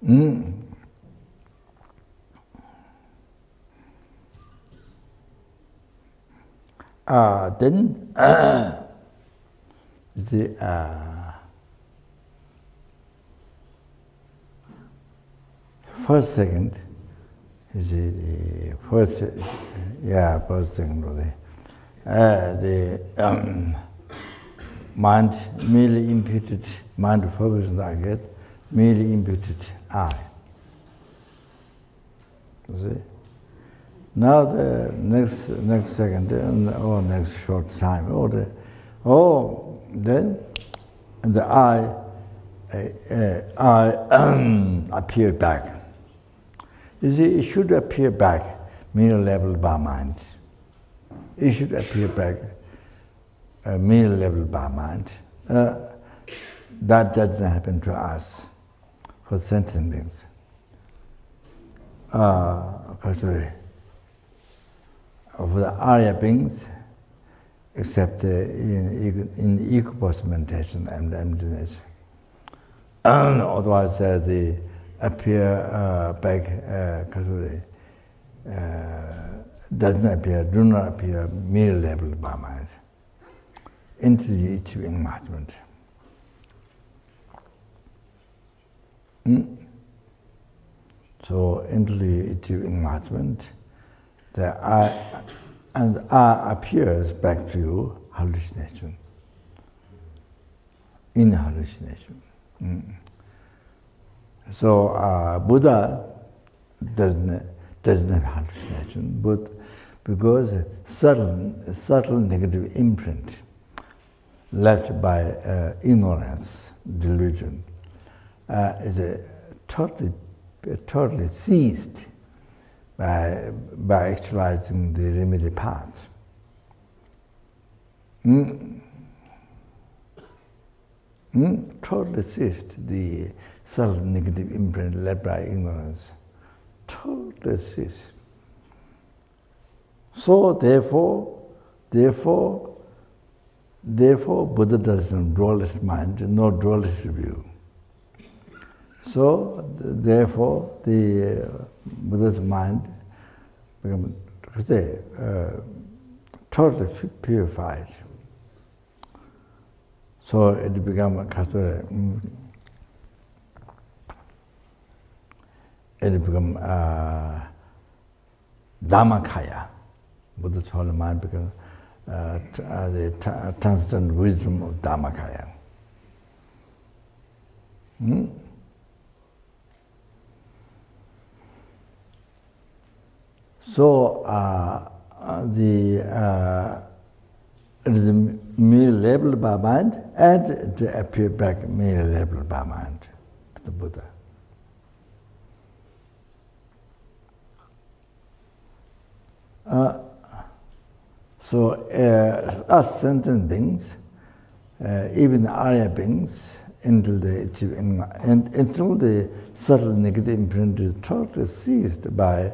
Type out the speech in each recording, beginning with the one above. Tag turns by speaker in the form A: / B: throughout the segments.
A: Then the first second is the first second really. The mind merely imputed mind focus on target, merely imputed I. You see? Now the next second or next short time, then the I appear back. You see, it should appear back, merely leveled by mind. It should appear back, merely leveled by mind. That doesn't happen to us for sentient beings. For the Arya beings, except in equipoise meditation and emptiness. Otherwise, they appear back, doesn't appear, do not appear merely leveled by mind until you achieve enlightenment. So until you achieve enlightenment, the I appears back to you hallucination, in hallucination. So Buddha doesn't have hallucination, but because subtle negative imprint left by ignorance, delusion, is totally seized by actualizing the remedy path. Totally ceased the subtle negative imprint led by ignorance. Totally ceased. So therefore, Buddha doesn't dualist mind, no dualist view. So therefore, the Buddha's mind becomes totally purified. So it becomes Dhammakaya. Buddha's holy mind becomes the transcendent wisdom of Dhammakaya. So it is merely labeled by mind, and to appear back merely labeled by mind to the Buddha. So us sentient beings, even the Arya beings, until the subtle negative imprint is totally seized by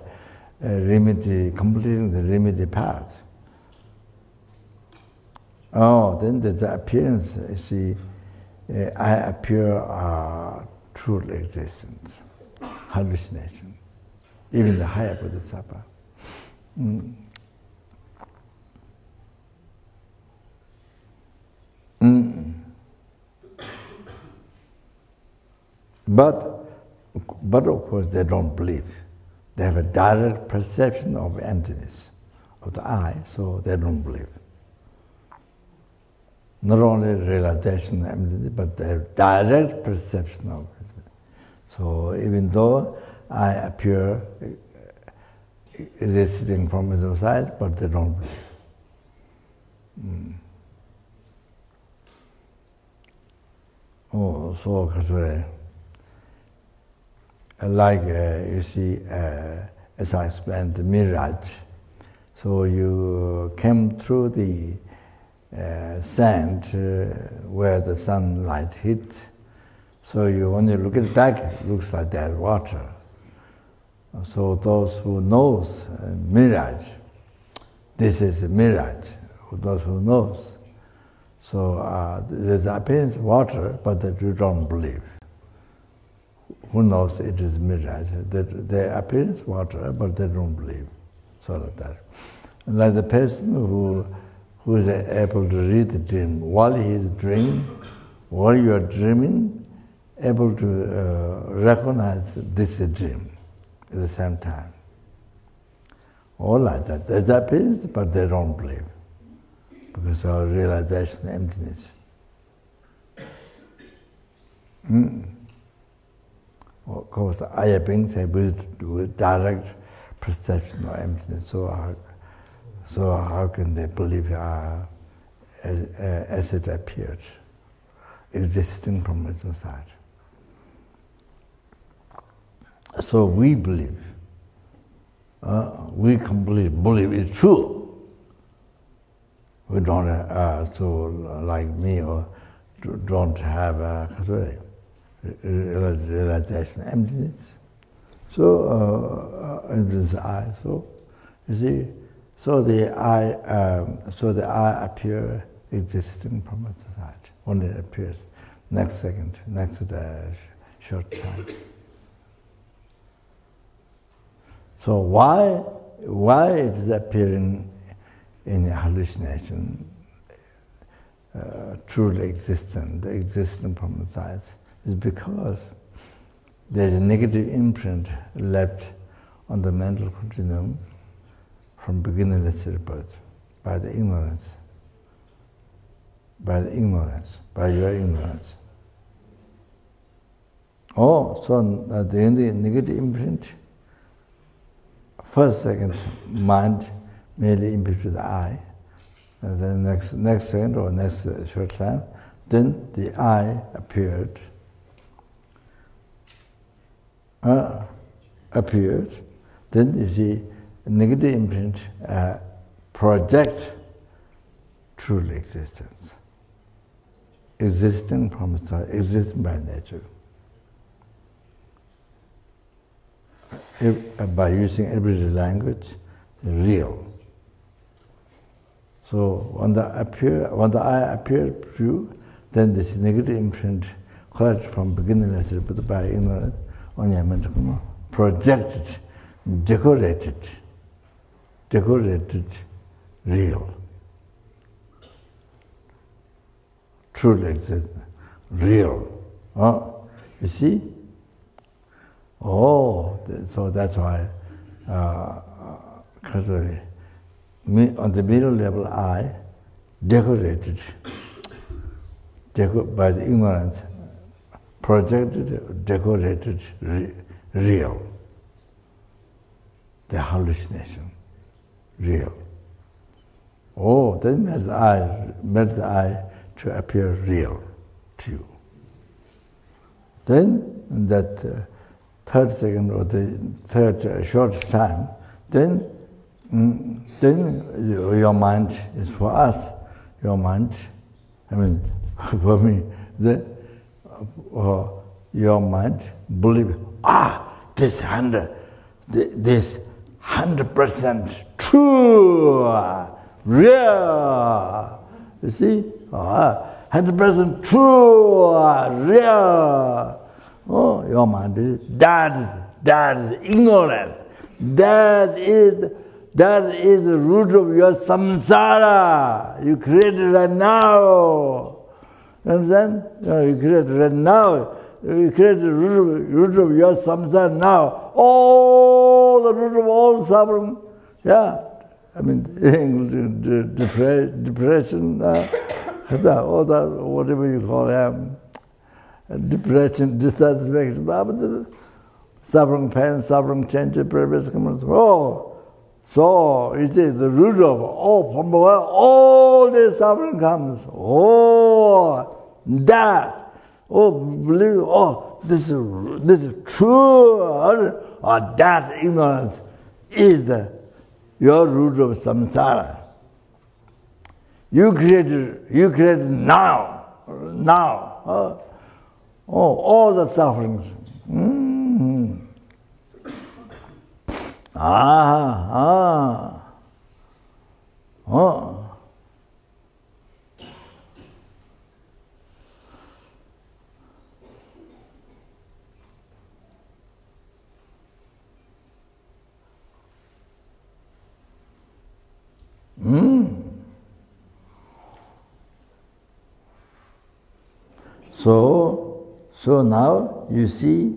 A: completing the remedy path. Then the appearance, you see, I appear true existence, hallucination, even the higher Bodhisattva. But of course they don't believe. They have a direct perception of emptiness of the I, so they don't believe. Not only realization of emptiness, but they have direct perception of it. So even though I appear existing from the side, but they don't believe. So like you see, as I explained, the mirage. So you came through the sand where the sunlight hit. So when you look at back, it looks like there's water. So those who knows mirage, this is a mirage. Those who knows. So there's appearance of water, but that you don't believe. who knows it is mirage. They appear as water, but they don't believe. So that. And like the person who is able to read the dream while he is dreaming, while you are dreaming, able to recognize this dream at the same time. All like that. There's appearance, but they don't believe because of realization emptiness. Of course, higher beings able to do direct perception of emptiness. So how can they believe as it appeared, existing from its inside? So we believe. We completely believe it's true. We don't, so like me, or don't have realization emptiness. So emptiness I. So you see, so the I appear existing from its side. When it appears, next second, next short time. So why it is appearing in hallucination, truly existent, existent from inside, is because there is a negative imprint left on the mental continuum from beginningless rebirth by the ignorance, by your ignorance. So the negative imprint, first, second, mind merely imprint to the I, and then next second or next short time, then the I appeared, then you see negative imprint project truly existence, existing from itself, existing by nature. By using everyday language, real. So when the I appear true, then this negative imprint collected from beginningless but by ignorance on your mental projected, decorated, real. Truly exists, real. You see? So that's why on the middle level I, decorated by the ignorance, projected, decorated, real. The hallucination, real. That makes the I to appear real to you. Then that third second or the third short time, then your mind is for us. Your mind, for me, your mind believe, this 100% true, real. You see, 100% true, real. Your mind is that is ignorant. That is the root of your samsara. You created right now. You understand? You created right now. You created the root of your samsara now. All the root of all suffering. Yeah. Depression, all that, whatever you call it. Depression, dissatisfaction, suffering, pain, suffering, change, previous comments. So you see the root of from where all this suffering comes. Believe. This is true. That ignorance is your root of samsara. You created now. All the sufferings. So now you see.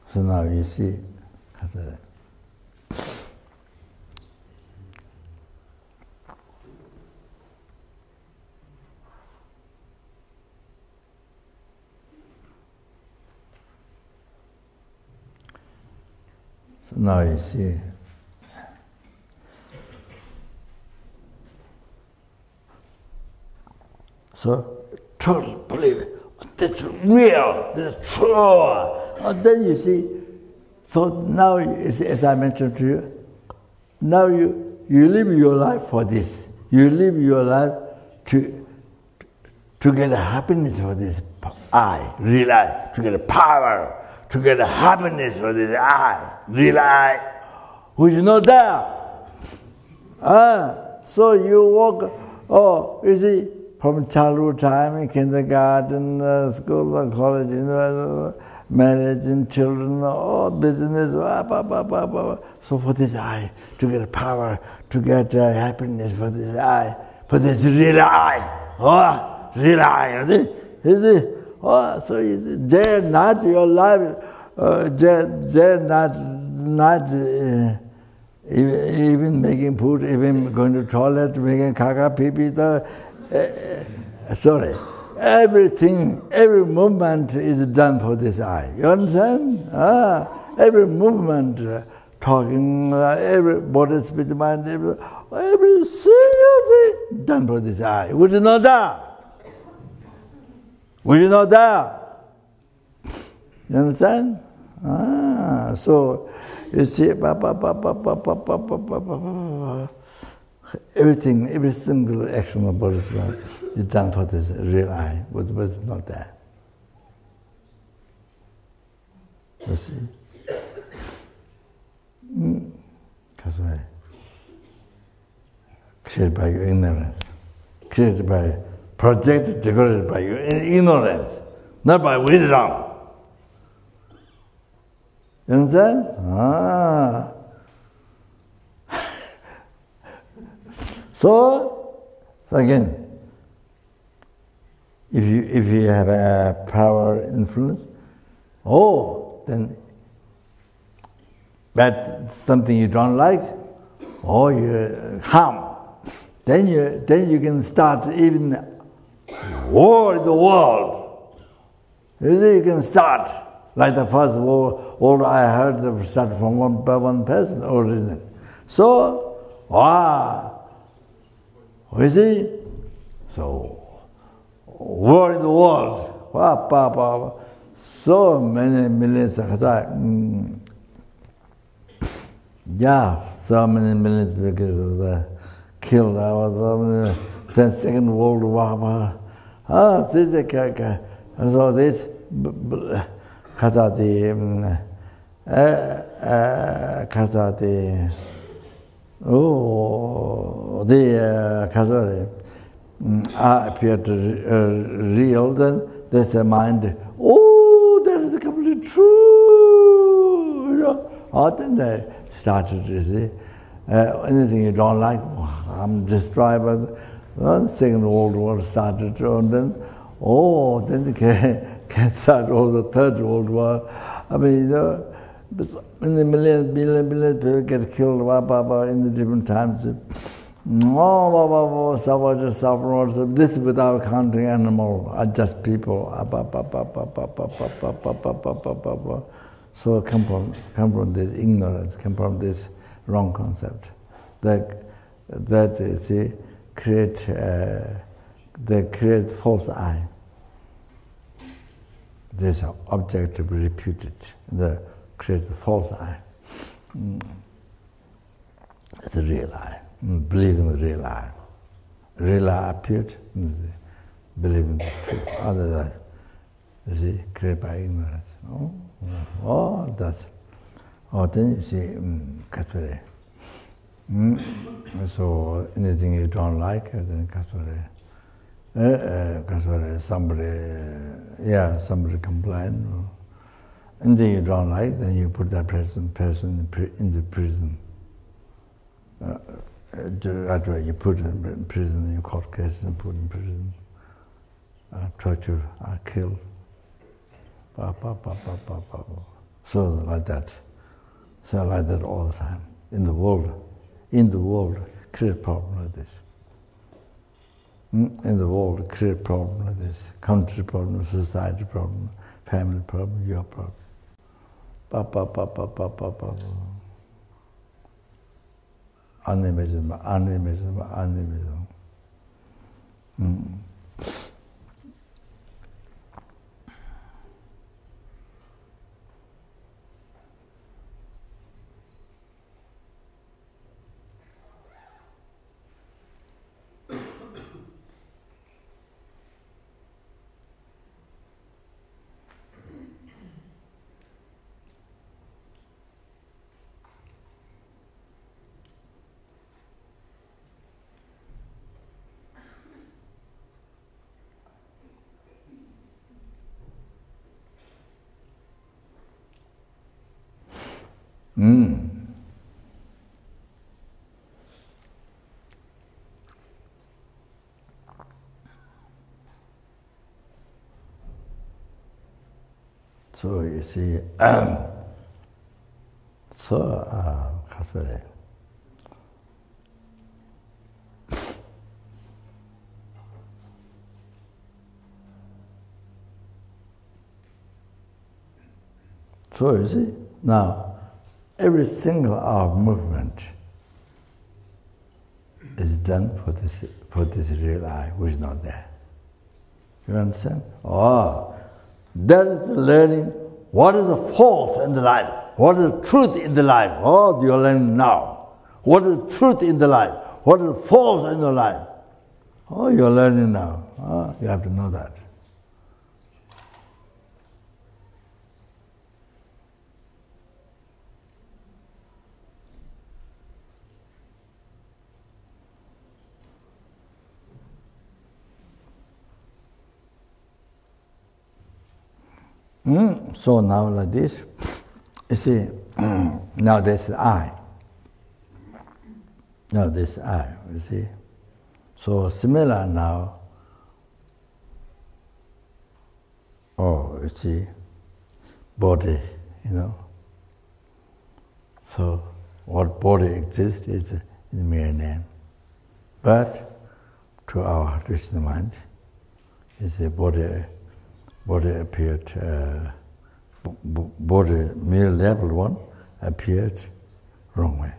A: So now you see. So now you see. So totally believe it. That's real. That's true. And then you see. So now, as I mentioned to you, now you live your life for this. You live your life to get a happiness for this I, real I, to get a power, to get a happiness for this I, real I, which is not there. So you walk, you see, from childhood time, in kindergarten, school, college, marriage and children, business, so for this I, to get power, to get happiness for this I, for this real I, real I, you see, so you see, they're not your life, they're not even making food, even going to toilet, making kaka, pee-pee, sorry. Everything, every movement is done for this I. You understand? Every movement, talking, every body, speech, mind, every single thing done for this I. Would you know that? Would you know that? You understand? So you see, everything, every single action of bodhisattva is done for this real I, but it's not there. You see? That's why. Created by your ignorance. Created by, projected, decorated by your ignorance, not by wisdom. You understand? So again, if you have a power influence, then that's something you don't like, or you harm, then you can start even war in the world. You can start like the first war I heard start from one person originally. So you see? So, war in the world, so many millions of so many millions because of the killed. I was 10 Second World War. So this appeared real, then there's a mind, that is completely true. Then they started to see, anything you don't like, I'm destroyed by the Second World War started, and then, then you can start the Third World War. I mean, many millions people get killed in the different times. Suffer. This without counting animal, are just people. So come from this ignorance, come from this wrong concept. That see, they create false I. This object to be reputed. They create a false I. It's a real I. Believe in the real I. Real I appeared, believe in the truth. Other than, you see, created by ignorance. Then you see, so anything you don't like, then somebody complain. Anything you don't like, then you put that person in the prison. Gradual, you put in prison, you court cases and put in prison, torture, kill. So like that. So like that all the time. In the world, create problem like this. In the world, create problem like this. Country problem, society problem, family problem, your problem. Unimaginable. So you see, so you see, now every single hour of movement is done for this real I, which is not there. You understand? Oh, that is learning what is the false in the life, what is the truth in the life. Oh, you're learning now. What is the truth in the life? What is the false in the life? Oh, you're learning now. Oh, you have to know that. So now like this, you see, now this is I. Now this is I, you see. So similar now, you see, body, So what body exists is mere name. But to our Krishna mind, is a body appeared, body, mere level one, appeared wrong way.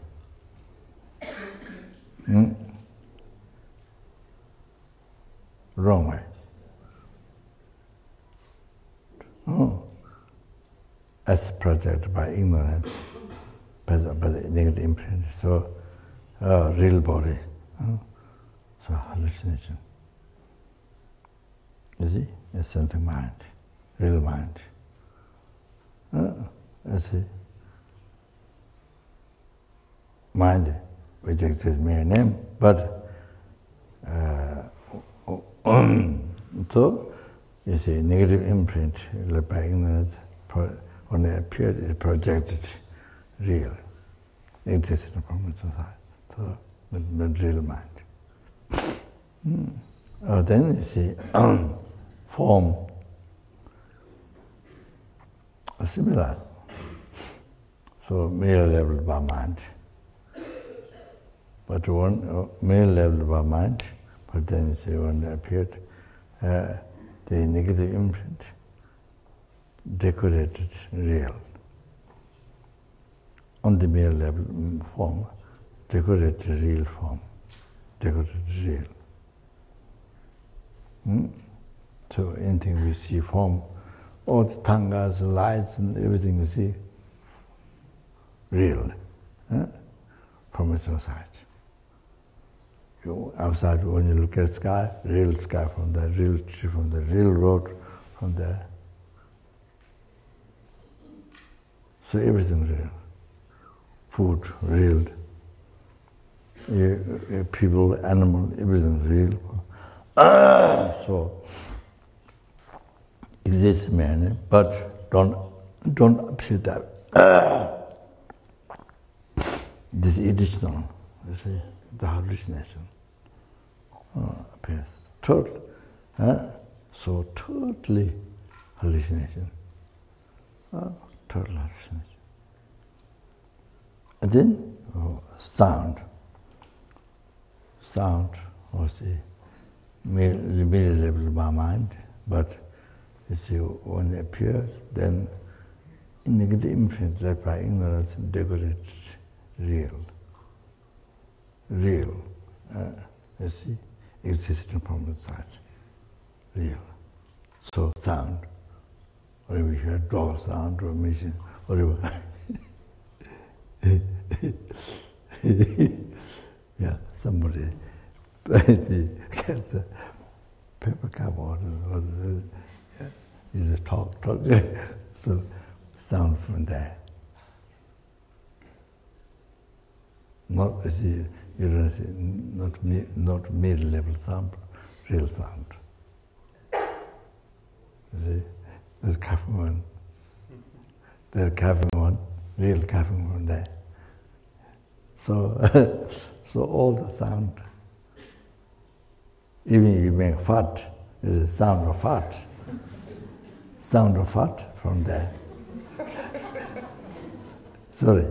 A: Wrong way. As projected by ignorance, by the negative imprint. So, real body. So, hallucination. You see? It's something mind, real mind. You see? Mind, which exists mere name, but so you see, negative imprint led by ignorance, when it appeared, it projected real, existing from society. So, the real mind. Then you see, form similar. So mere level by mind. But one mere level by mind, but then you see when it appeared, the negative imprint decorated real. On the mere level form, decorated real form, decorated real. So anything we see form, all the tangas, lights and everything you see, real, from its own side. Outside, when you look at sky from there, real tree from there, real road from there. So everything real. Food, real. People, animal, everything real. So, exists man, but don't appear that. This is additional. you see, the hallucination appears. Total, so totally hallucination. Total hallucination. And then sound. Sound was the immediate level of my mind, but you see, when it appears, then in the imprint that by ignorance decorates real. Real, you see, existing from inside. Real. So sound, whatever you hear, dog sound or machine, whatever. Yeah, somebody gets a paper cup or you just talk. So sound from there. Not, you see, not mid-level sound, real sound. You see, there's coughing one. There's coughing one, real coughing from there. So, so all the sound, even you make fart, is a sound of fart. Sound of fart from there. Sorry.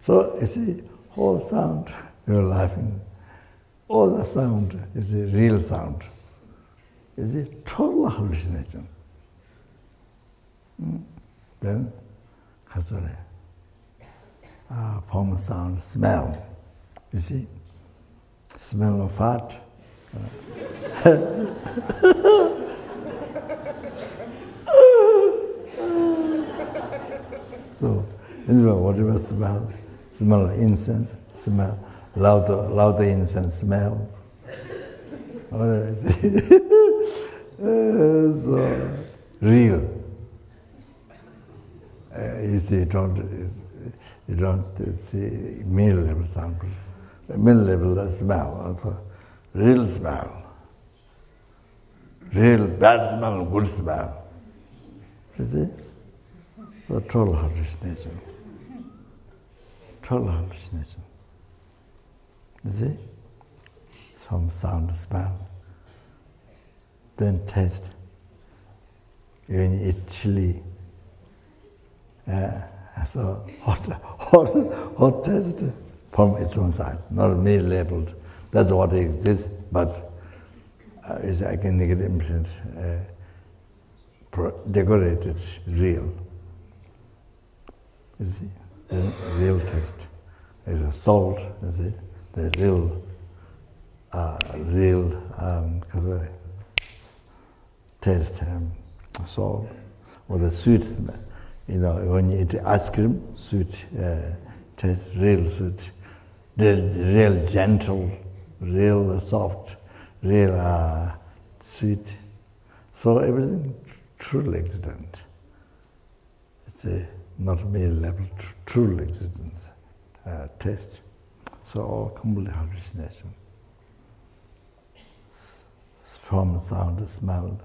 A: So you see, whole sound, you're laughing. All the sound is a real sound. Is a total hallucination. Then, form, sound, smell. You see, smell of fart. So, anyway, whatever smell incense, smell louder incense smell. Whatever. So real. You see, you don't see mid-level samples. Mid-level smell, real smell. Real bad smell, good smell. You see? So total hallucination. Total hallucination. You see? From sound, smell. Then taste. When you eat chili, so hot taste from its own side, not mid-labeled. That's what exists, but I can get imprint, decorated, real. You see, the real taste is a salt. You see, the real taste, salt, or the sweet. You know, when you eat ice cream, sweet taste, real sweet, real gentle, real soft, real sweet. So everything truly existent. It's a not mid-level, truly existent taste. So all complete hallucination. From sound, smell,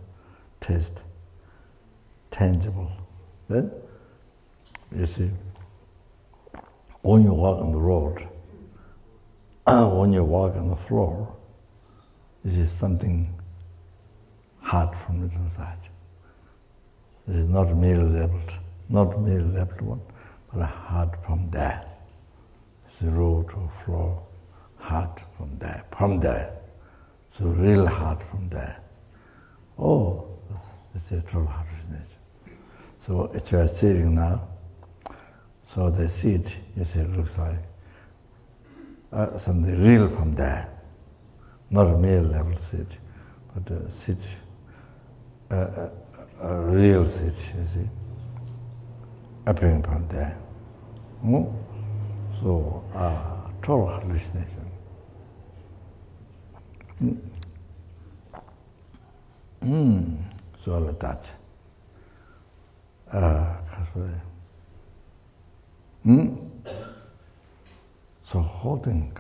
A: taste, tangible. Then, you see, when you walk on the road, when you walk on the floor, you see something hard from the inside. It is not middle-leveled, not middle-leveled one, but hard from there. It's the road or floor, hard from there. So real hard from there. Oh, it's a true hallucination. So if you are sitting now, so the seat, you see, looks like something real from there. Not a mid-level seat, but a seat, a real seat, you see, appearing from there. So, total hallucination. So like that. So holding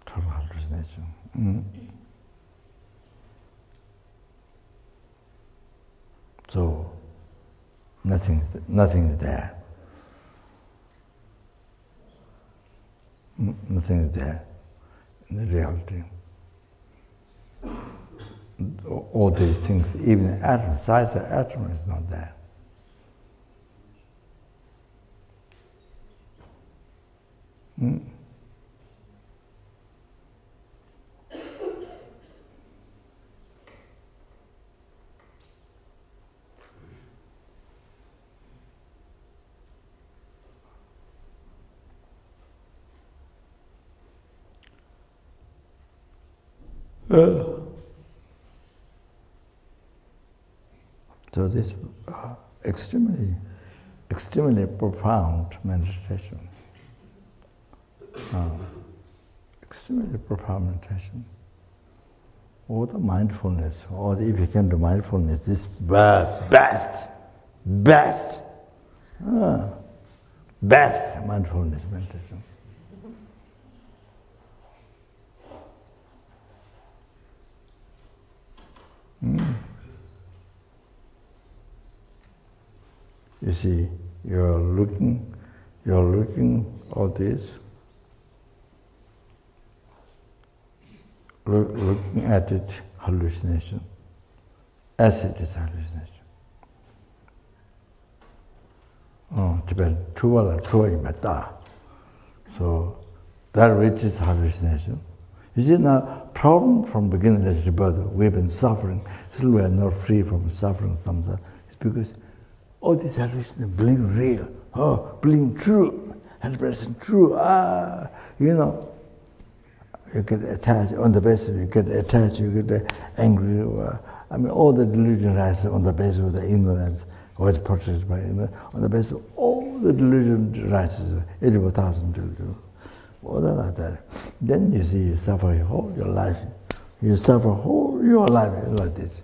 A: total hallucination. So Nothing is there. Nothing is there in the reality. All these things, even the atom, size of atom is not there. So this extremely profound meditation. Extremely profound meditation. All the mindfulness, or if you can do mindfulness, this best mindfulness meditation. You see, you're looking all this, looking at it, hallucination, as it is hallucination. So that which is hallucination. You see now, problem from beginning is rebirth. We've been suffering, still we are not free from suffering samsara. It's because all these hallucinations bling real, bling true, 100% true. You get attached on the basis, you get attached, you get angry. All the delusion rises on the basis of the ignorance, or it's protected by ignorance. On the basis of all the delusion rises, 84,000 delusion. All like that. Then you see you suffer whole your life. You suffer whole your life like this.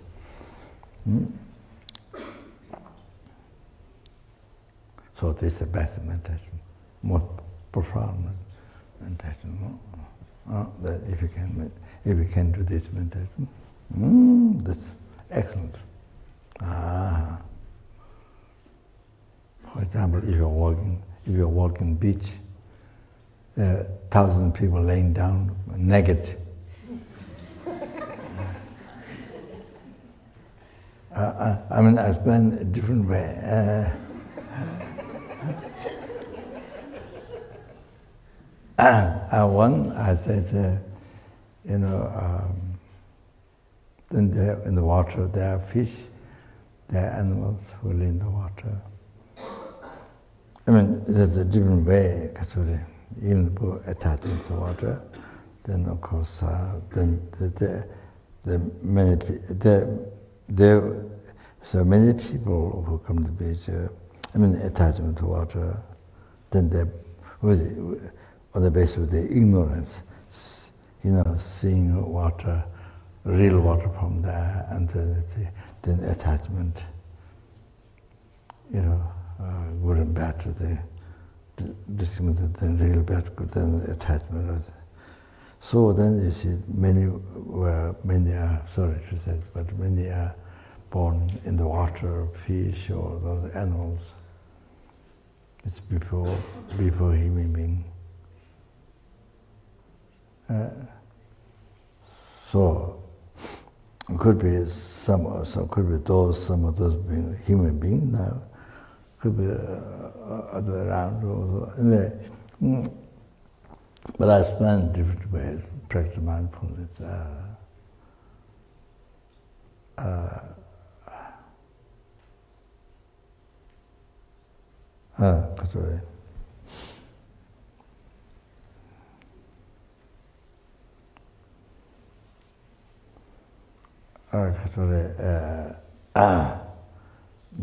A: So this is the best meditation, most profound meditation. That if you can do this meditation, that's excellent. For example, if you're walking beach, 1,000 people laying down naked. I explain a different way. I said, then there in the water, there are fish, there are animals who live in the water. There's a different way, actually. Even the book attachment to water, then of course, so many people who come to the beach, attachment to water, then they, on the basis of their ignorance, seeing water, real water from there, and then attachment, good and bad to the then real bad, good, then attachment. So then you see many are born in the water, fish or those animals. It's before human being. So it could be some of those being human beings now. Could be other way around. But I explain different ways, practice mindfulness. Sorry.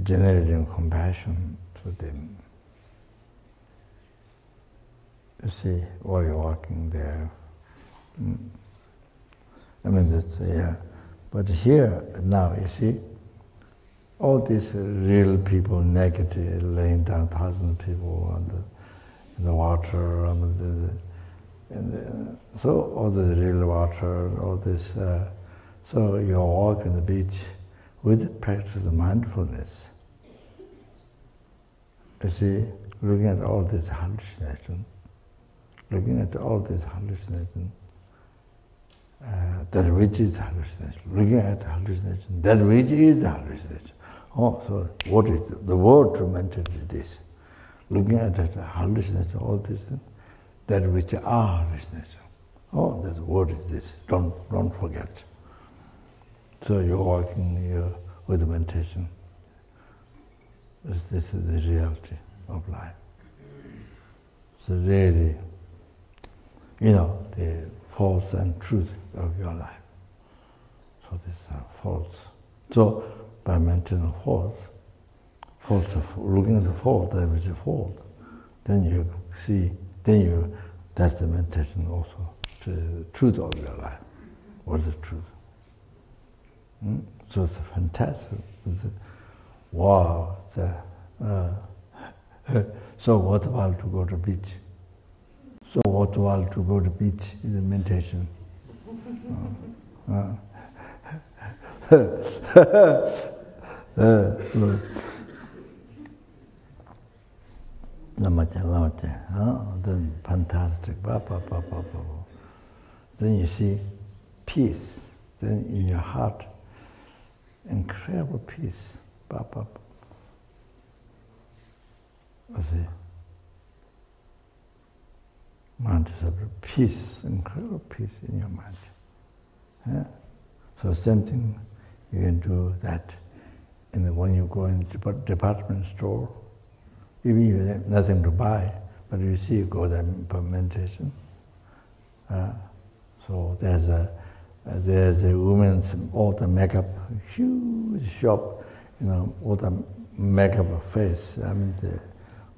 A: Generating compassion to them. You see, while you're walking there. But here, now, you see, all these real people, negative, laying down 1,000 people in the water, so all the real water, all this, so you walk on the beach with practice of mindfulness. You see, looking at all this hallucination, that which is hallucination, looking at hallucination, that which is hallucination. Oh, so what is the word mentioned is this? Looking at that hallucination, all this, that which are hallucination. Oh, that word is this. Don't forget. So you're working with meditation. This is the reality of life. So really, the false and truth of your life. So these are false. So by mentioning false, looking at the false, that which is false, then you see, that's the meditation also, the truth of your life. What is the truth? So it's fantastic. Wow. So what about to go to beach? So what about to go to beach in the meditation? Then fantastic. Then you see peace. Then in your heart, incredible peace. You see, mind is peace, incredible peace in your mind. Yeah? So same thing, you can do that when you go in the department store. Even you have nothing to buy, but you see, you go there for meditation. So there's a woman's all the makeup, huge shop, all the makeup face.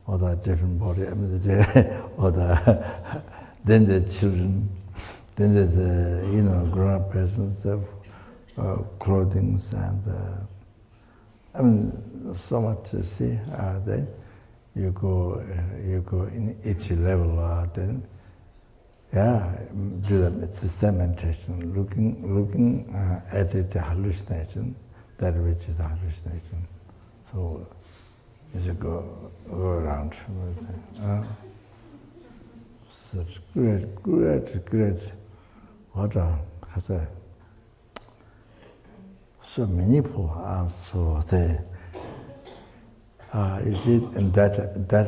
A: All the different body. Then the children. Then there's grown-up persons of clothing and so much to see. Then you go in each level. Then do that. It's the same meditation. Looking at it, the hallucination, that which is a hallucination. So as you go around. Such great. What so many people are so they. You see, and that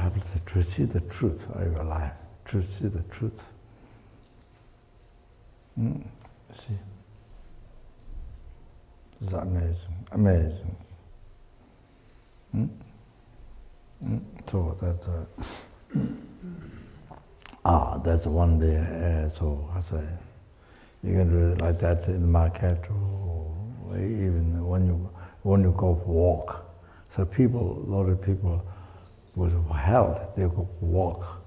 A: helps to see the truth of your life. To see the truth. See, it's amazing. So that's one way. So you can do it like that in the market, or even when you go for walk. So a lot of people with health, they go walk,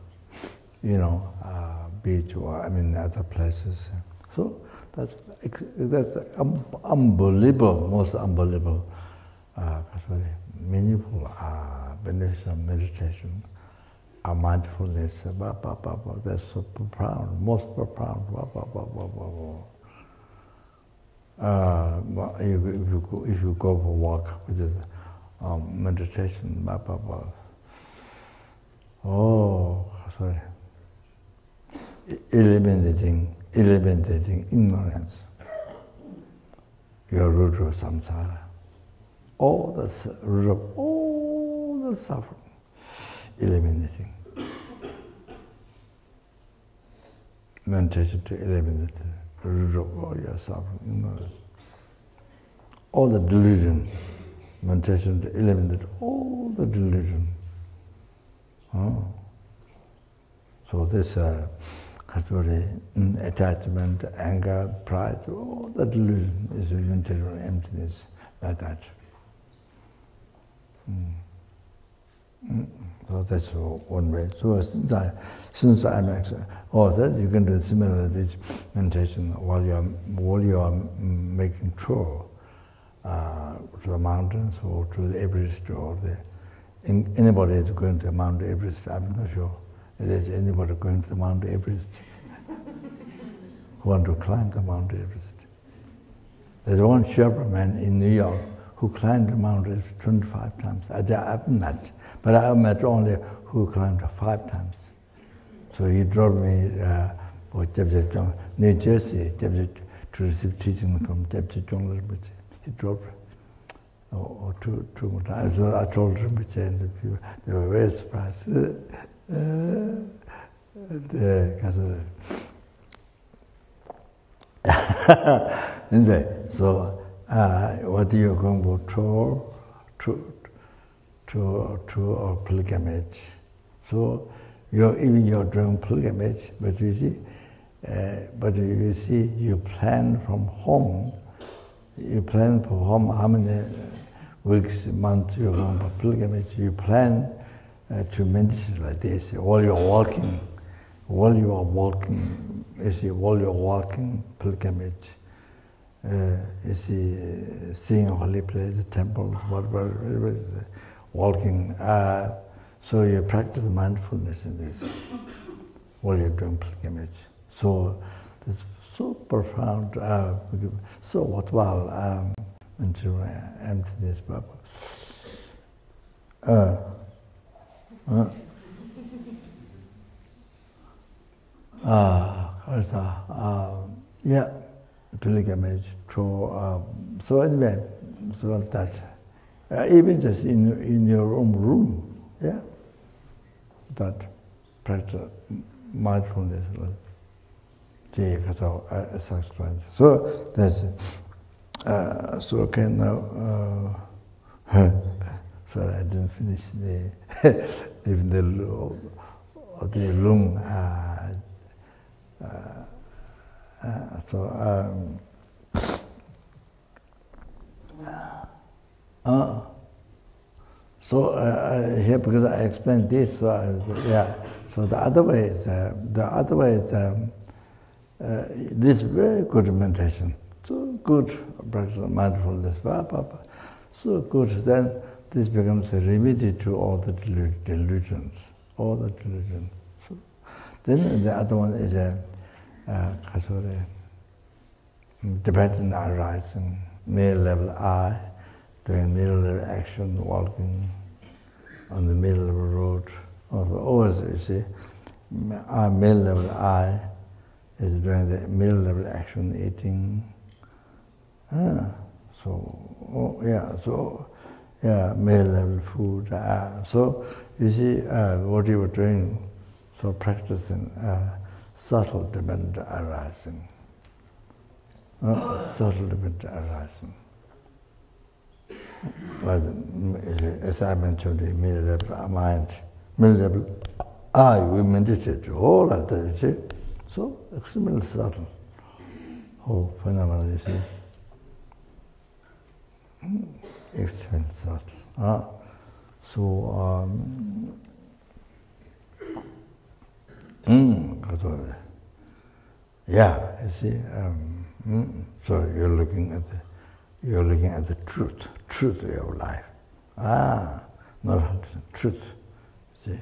A: beach or other places. So that's unbelievable, most unbelievable. Meaningful, beneficial meditation, mindfulness. That's so profound, most profound. If you go for a walk with meditation, eliminating ignorance, your root of samsara. All the root of all the suffering, eliminating. Meditation to eliminate the root of all your suffering, ignorance. All the delusion, meditation to eliminate all the delusion. So this attachment, anger, pride, all the delusion is oriented on emptiness, like that. So that's one way. So since I'm that you can do similar this meditation while you are making tour to the mountains or to the Everest or anybody is going to Mount Everest. I'm not sure if there's anybody going to the Mount Everest who want to climb the Mount Everest. There's one Sherpa man in New York who climbed the mountain 25 times. I've met, but I met only who climbed 5 times. So he drove me New Jersey to receive teaching from Deputy John Rinpoche. He drove two more times. So I told Rinpoche and the people, they were very surprised. Anyway, so what are you going to a pilgrimage? So you're doing pilgrimage, but you see, you plan from home. You plan from home how many weeks, months you're going for pilgrimage. You plan to meditate like this while you're walking. While you are walking, while you're walking pilgrimage, seeing holy places, temples, whatever, walking. So you practice mindfulness in this while you're doing pilgrimage. So it's so profound, so worthwhile into emptiness. Yeah, pilgrimage. So anyway, so that even just in your own room, yeah, that practice mindfulness. So that's so okay now. Sorry, I didn't finish even the lung. Here, because I explained this, yeah. So the other way is this very good meditation. So good practice of mindfulness. So good. Then this becomes a remedy to all the delusions. All the delusions. So then the other one is dependent arising, middle level I, doing middle level action, walking on the middle of a road. Always, you see, middle level I is doing the middle level action, eating. Middle level food. So you see what you were doing. So practicing subtle dependent arising. Subtle dependent arising. As I mentioned, the middle level mind, middle level I, we meditate all of that, you see. So extremely subtle. Whole phenomenon, you see. Extremely subtle. Yeah, you see. So you're looking at the truth of your life. Not truth. See.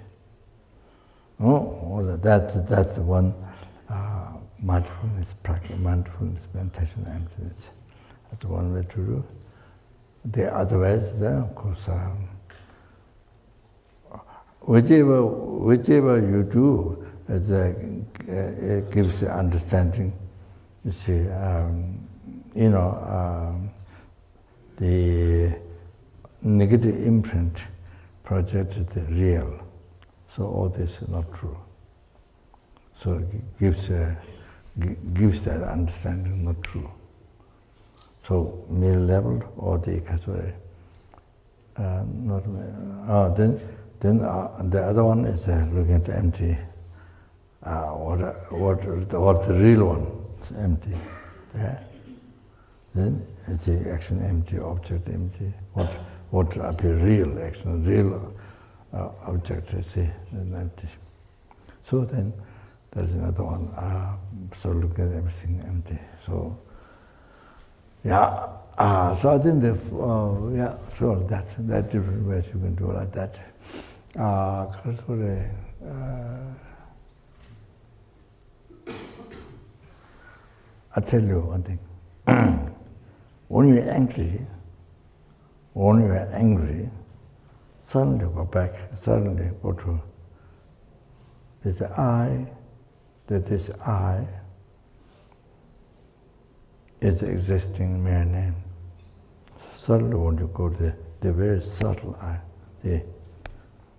A: That's one mindfulness practice, mindfulness meditation, emptiness. That's one way to do. The other ways, then of course, whichever you do, it gives the understanding. You see, the negative imprint projected the real. So all this is not true. So it gives that understanding not true. So middle level or the then the other one is looking at the empty. What the real one is empty. Yeah. Then it's the action empty, object empty. What appear real action, real object, you see, is empty. So then there's another one. So look at everything empty. So yeah. So I think so that different ways you can do like that. I'll tell you one thing. When you're angry, when you are angry, suddenly go back, suddenly go to this I, that this I is existing mere name. Suddenly when you go to the very subtle I, the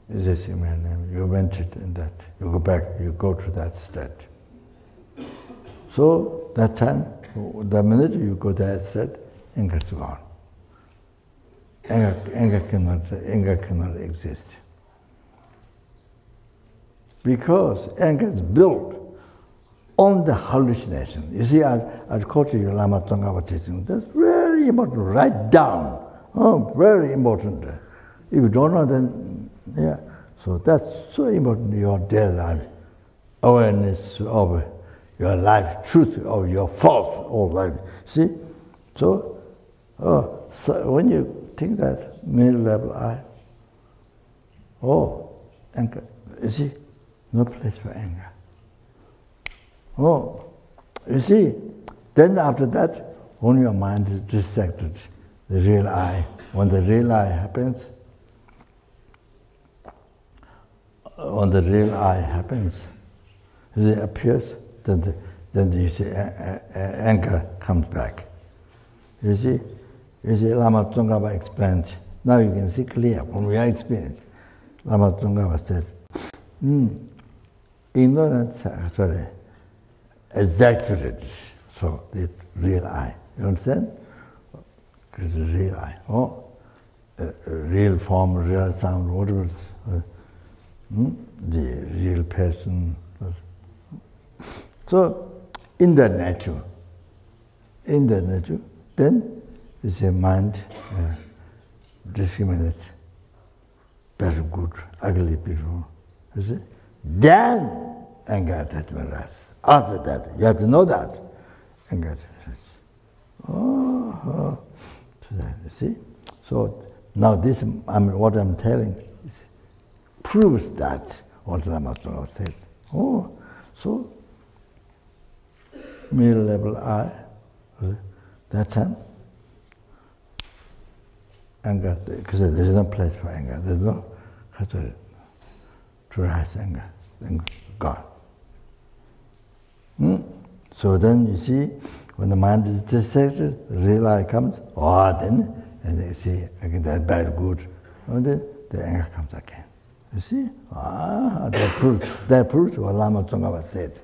A: existing mere name, you ventured in that. You go back, you go to that state. So that time, the minute you go to that state, anger is gone. Anger cannot exist. Because anger is built on the hallucination. You see, I quoted you Lama Tsongkhapa teaching. That's very important. Write down. Oh, very important. If you don't know, then yeah. So that's so important in your daily life. Awareness of your life, truth of your false old life. See? So when you think that middle level I, anger, you see, no place for anger. You see, then after that, when your mind is distracted, the real I, when the real I happens, it appears, then you see anger comes back. You see Lama Tsongkhapa explained. Now you can see clear from your experience. Lama Tsongkhapa said, ignorance actually exaggerates. So the real I. You understand? It's the real I. Real form, real sound, whatever. The real person. So in that nature, then is a mind discriminates bad, good, ugly, beautiful. You see? Then anger attachment arises. After that, you have to know that anger attachment arises. So that, you see? So now this, what I'm telling proves that what Lama Tsongkhapa said. So middle level I, that time, anger, because there's no place for anger, there's no to rise anger, then gone. So then you see, when the mind is distracted, the real I comes, then, and you see, again, that bad, good, and then the anger comes again. You see? That proves what Lama Tsongkhapa said.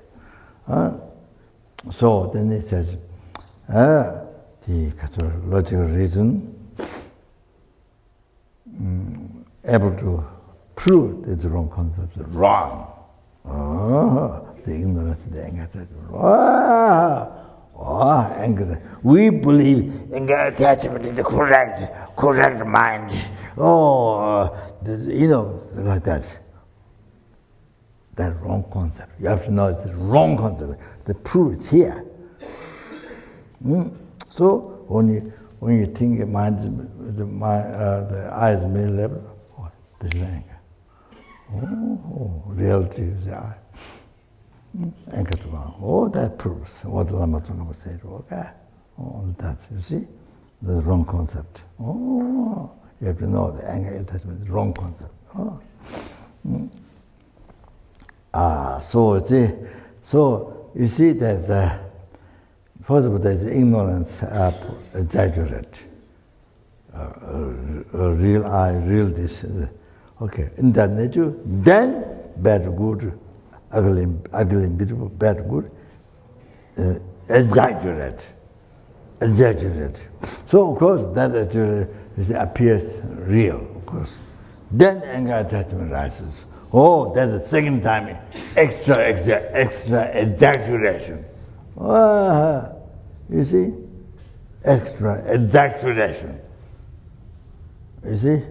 A: So then it says, the logical reason able to prove that the wrong concept is wrong. The ignorance, the anger attachment. Anger. We believe anger attachment is the correct mind. Like that. That wrong concept. You have to know it's the wrong concept. The proof is here. So when you think your mind, the eyes middle level, there's anger. Reality is the eye. Anger to one. That proves what Lama Tsongkhapa said. All that, you see? The wrong concept. You have to know the anger attachment is the wrong concept. So you see there's first of all there's ignorance exaggerate. Real I, real this. In that nature, then bad, good, ugly, beautiful, bad, good, exaggerate. So of course that appears real, of course. Then anger attachment rises. That's the second time, extra exaggeration. You see? Extra exaggeration. You see?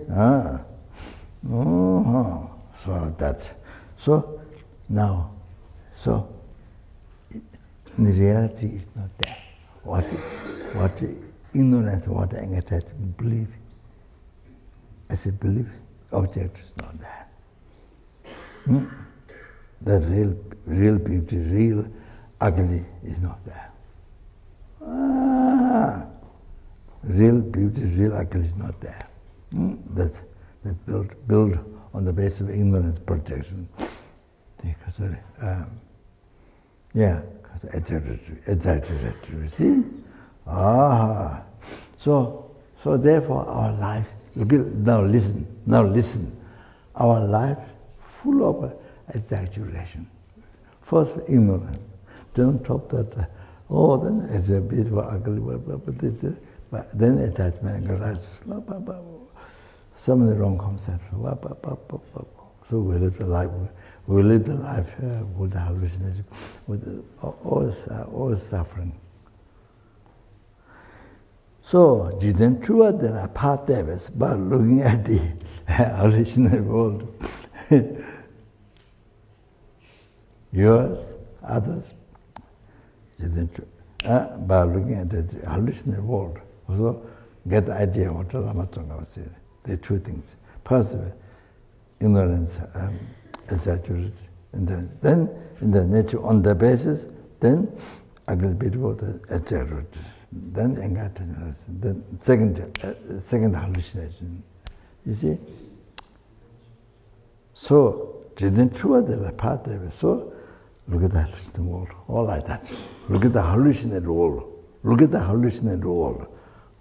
A: So that. So now, the reality is not there. What ignorance, what anger attachment, belief, as a belief, object is not there. The real beauty, real ugly is not there. Real beauty, real ugly is not there. that build on the basis of ignorance projection. Because exaggeratory. See? So therefore our life, now listen. Our life full of exaggeration. First ignorance, then top that, then it's a bit ugly, but then attachment, garage, so many wrong concepts. So we live the life with the hallucination, with all suffering. So, jiden chua de la part Davis, by looking at the hallucinatory world. Yours, others, by looking at the hallucinatory world. Also, get the idea of what the Lama Tsonga was saying. The two things. First, ignorance, exaggerate, and then in the nature, on the basis, then agreeable, exaggerate. Then enlightenment. Then second hallucination. You see? So, didn't true the part of it. So, look at the hallucinated world. All like that. Look at the hallucinated world. Look at the hallucinated world.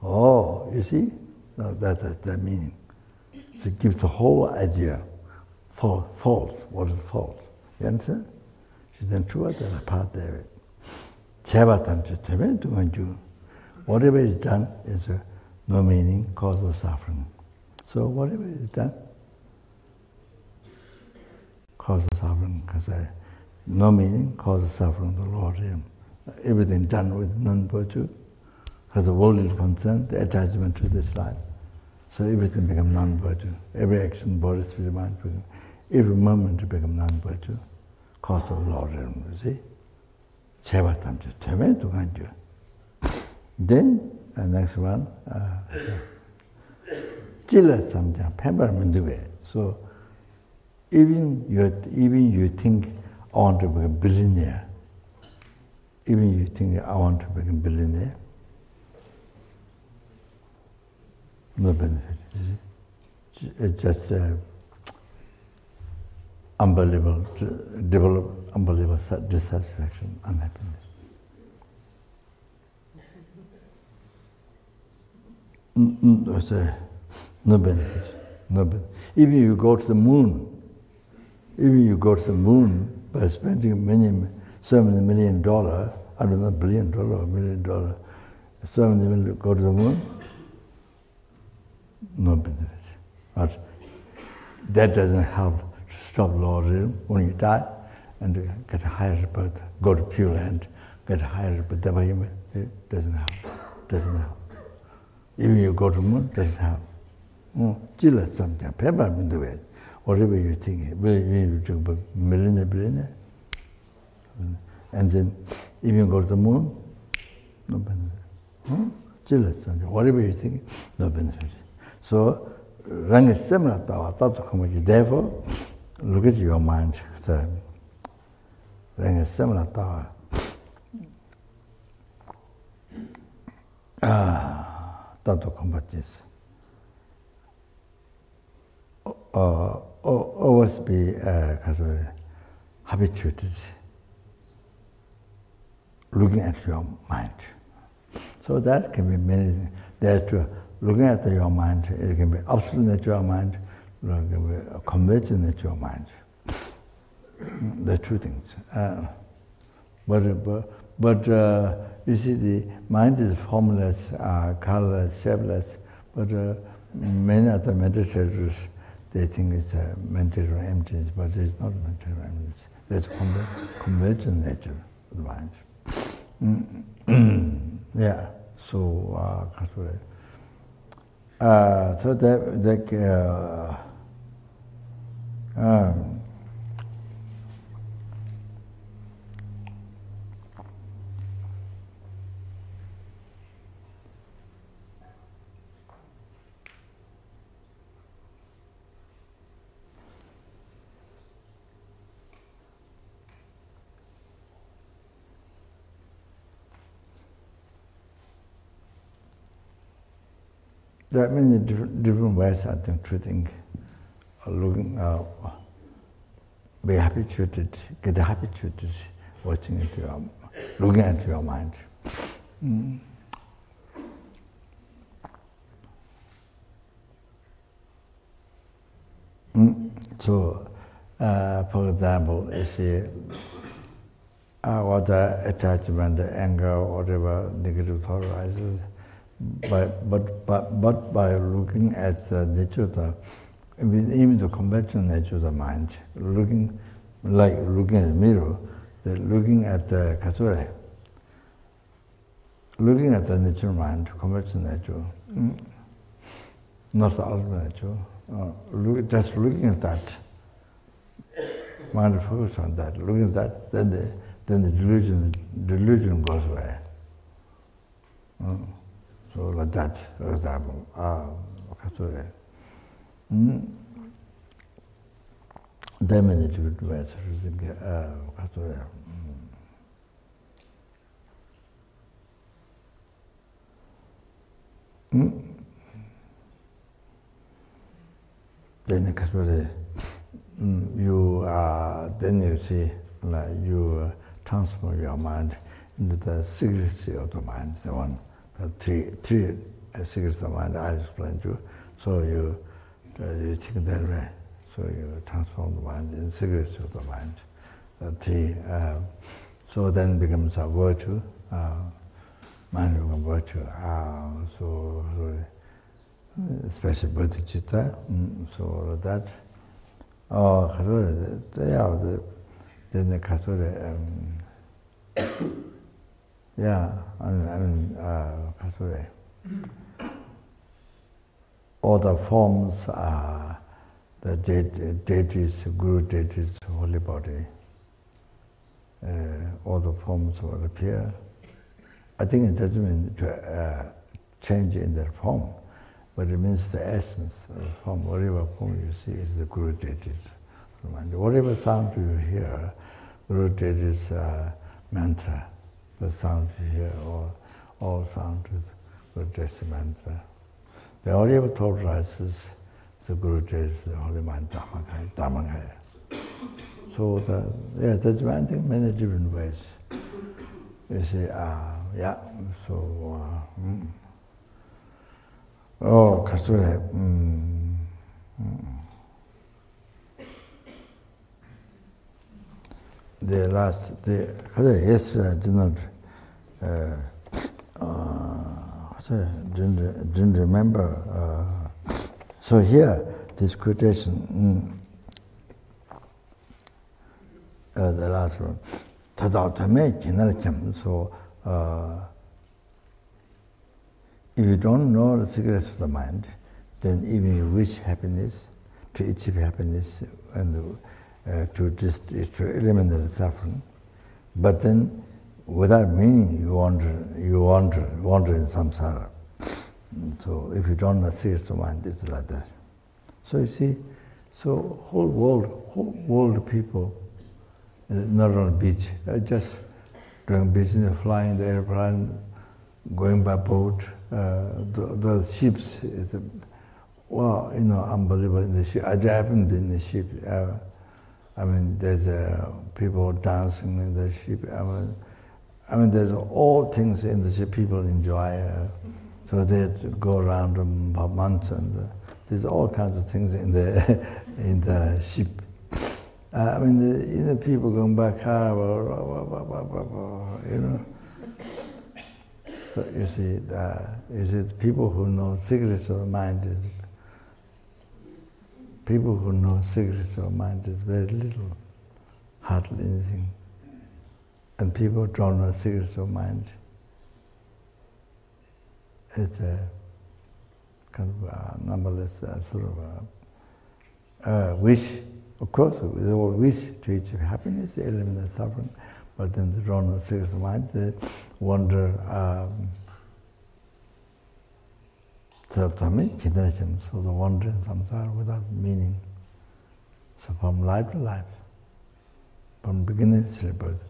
A: Oh, you see? No, that's the meaning. So it gives the whole idea. False. What is false? You understand? Didn't true the part of it. Whatever is done is no meaning, cause of suffering. So whatever is done, cause of suffering, because no meaning, cause of suffering, the Lord. Everything done with non-virtue, because the world is concerned, the attachment to this life. So everything becomes non-virtue. Every action, body, spirit, mind, every moment becomes non-virtue, cause of Lord. You see? Then, next one, so even you think I want to become a billionaire, even you think I want to become a billionaire, no benefit. It's just unbelievable, develop unbelievable dissatisfaction, unhappiness. No benefit. Even you go to the moon, by spending so many $1 million, I don't know, $1 billion or $1 million, so many million go to the moon, no benefit. But that doesn't help to stop Lord when you die and get a higher rebirth, go to Pure Land, get a higher rebirth, it doesn't help. Even you go to the moon, doesn't help. Whatever you think, you think about millionaire, and then even you go to the moon, no benefit. Whatever you think, no benefit. So, rangi similar to therefore, look at your mind. So, rangi similar to combatants. Always be habituated looking at your mind. So that can be many things. That looking at your mind, it can be absolute natural mind, it can be a convergent natural mind. The two things. But you see, the mind is formless, colorless, shapeless, but many other meditators, they think it's a mental emptiness, but it's not mental emptiness. That's convergent nature of the mind. Yeah, so so that There are many different ways, I think, treating, looking, be habituated, get habituated, watching into your, looking at your mind. So, for example, you see, what attachment, anger, whatever negative thought arises, but by looking at the nature of the, even the conventional nature of the mind, looking like looking at the mirror, looking at the kasure, looking at the natural mind, conventional nature, not the ultimate nature. Just looking at that, mind focus on that. Looking at that, then the delusion goes away. So like that, for example, kasure. There are many different ways to think kasure. Then the kasure, then you see, like you transform your mind into the secrecy of the mind, the one, the three secrets of the mind I explained to you. So you think that way. So you transform the mind in secrets of the mind. So then becomes a virtue. Mind becomes virtue. So especially bodhichitta. So that. Then the kasure. Kasure. All the forms are the deities, guru deities, holy body. All the forms will appear. I think it doesn't mean to change in their form, but it means the essence of the form. Whatever form you see is the guru deities. Whatever sound you hear, guru deities mantra. The sound you hear, all sound with guru deities mantra. The whatever thought rises, the Guru deities, the holy mind, Dharma. So there's I think many different ways. You see, kasure. Yesterday I did not, didn't remember. So here, this quotation, the last one, so if you don't know the secrets of the mind, then even you wish happiness, to achieve happiness and to eliminate the suffering, but then without meaning you wander in samsara. So if you don't know the secrets of the mind, it's like that. So you see, whole world of people, not on the beach, just doing business, flying the airplane, going by boat, the ships, unbelievable in the ship. I haven't been in the ship. There's people dancing in the ship. There's all things in the ship people enjoy. So they go around for months, and there's all kinds of things in the ship. People going by car, So you see, the people who know secrets of the mind is. People who know secrets of the mind is very little, hardly anything. And people who don't know secrets of mind, it's a kind of numberless sort of wish. Of course, they all wish to achieve happiness, eliminate suffering, but then they don't know secrets of the mind. They wonder. So the wander in samsara without meaning. So from life to life, from beginning to rebirth,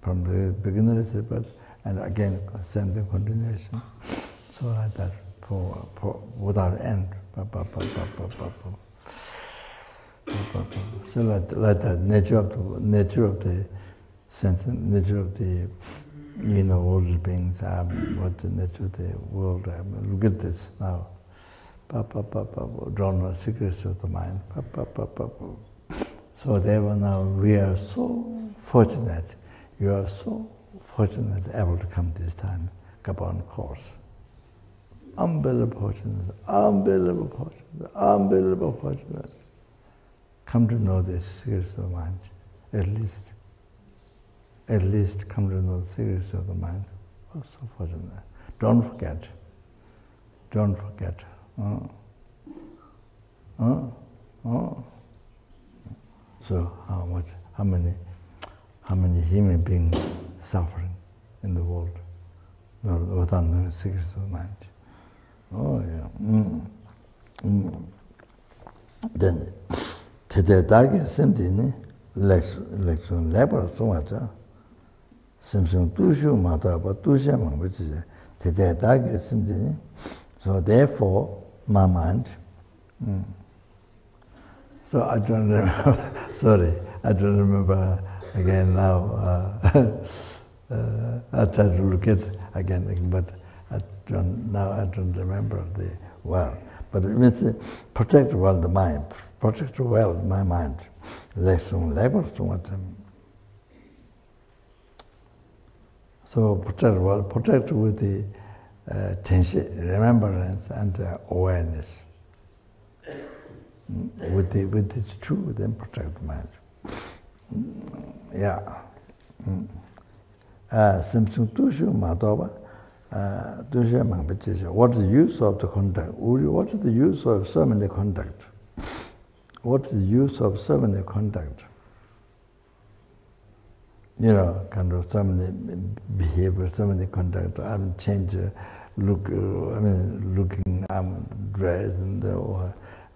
A: from the beginning to rebirth, and again same thing, continuation. So like that. without end. So like the nature of the sentence, nature of the world beings, what the nature of the world. Look at this now. Drawn the secrets of the mind. So therefore now we are so fortunate. You are so fortunate able to come this time, Kopan course. Unbelievable fortunate, unbelievable fortunate, unbelievable fortunate. Come to know the secrets of the mind, at least come to know the secrets of the mind. Oh, so fortunate. Don't forget. So how many human beings suffering in the world without knowing the secrets of the mind? Oh yeah. Then Tedage Simdini election labor so much. Simpson Tushu Mata, but Tushamang, which is Tedage Simdini. So therefore, my mind. So I don't remember. Sorry, I don't remember again now. I try to look at again, but I don't remember the well. But it means protect well the mind, protect well my mind. So protect with the tension, remembrance and awareness. With its truth, then protect the mind. Yeah. Simpson Tushu Madova. What is the use of the conduct? What is the use of serving the conduct? What is the use of serving the conduct? Kind of some of the behavior, some of the conduct. Change looking, dress and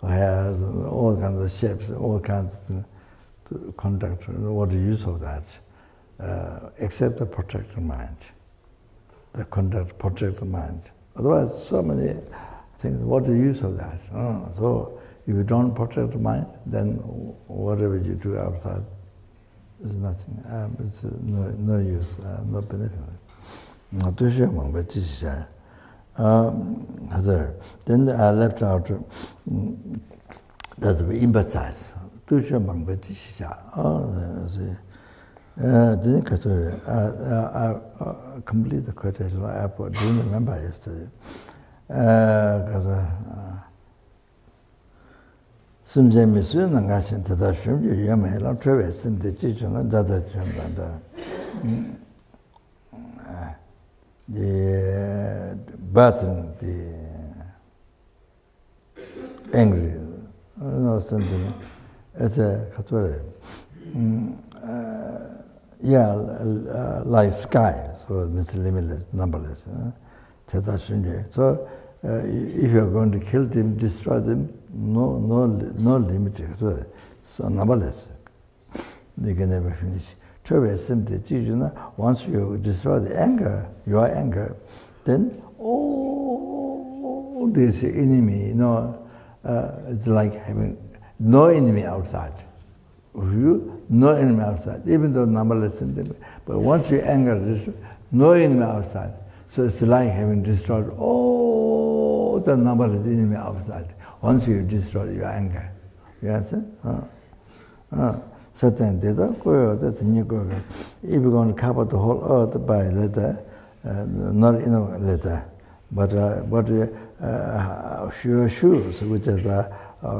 A: hairs, and all kinds of shapes, all kinds of conduct. What is the use of that? Except the protect the mind. The conduct protect the mind. Otherwise, so many things. What is the use of that? So if you don't protect the mind, then whatever you do outside is nothing. It's no use, no benefit. Then I left out. That's we emphasize. Didn't I complete the quotation I didn't remember yesterday. Simjemi Suna Gashin Tada Shimju Yamela Travis in the teaching and Dada Chambanda. The button, the angry, something. It's a Katore. Like sky, so it's limitless, numberless. So if you are going to kill them, destroy them, no limit. So numberless. They can never finish. Once you destroy the anger, your anger, then all this enemy, it's like having no enemy outside. You, no enemy outside, even though numberless enemy. But once you anger, no enemy outside. So it's like having destroyed all the numberless enemy outside. Once you destroy your anger. You understand? Certain data, if you're going to cover the whole earth by letter, not in a letter, but shoes, which is a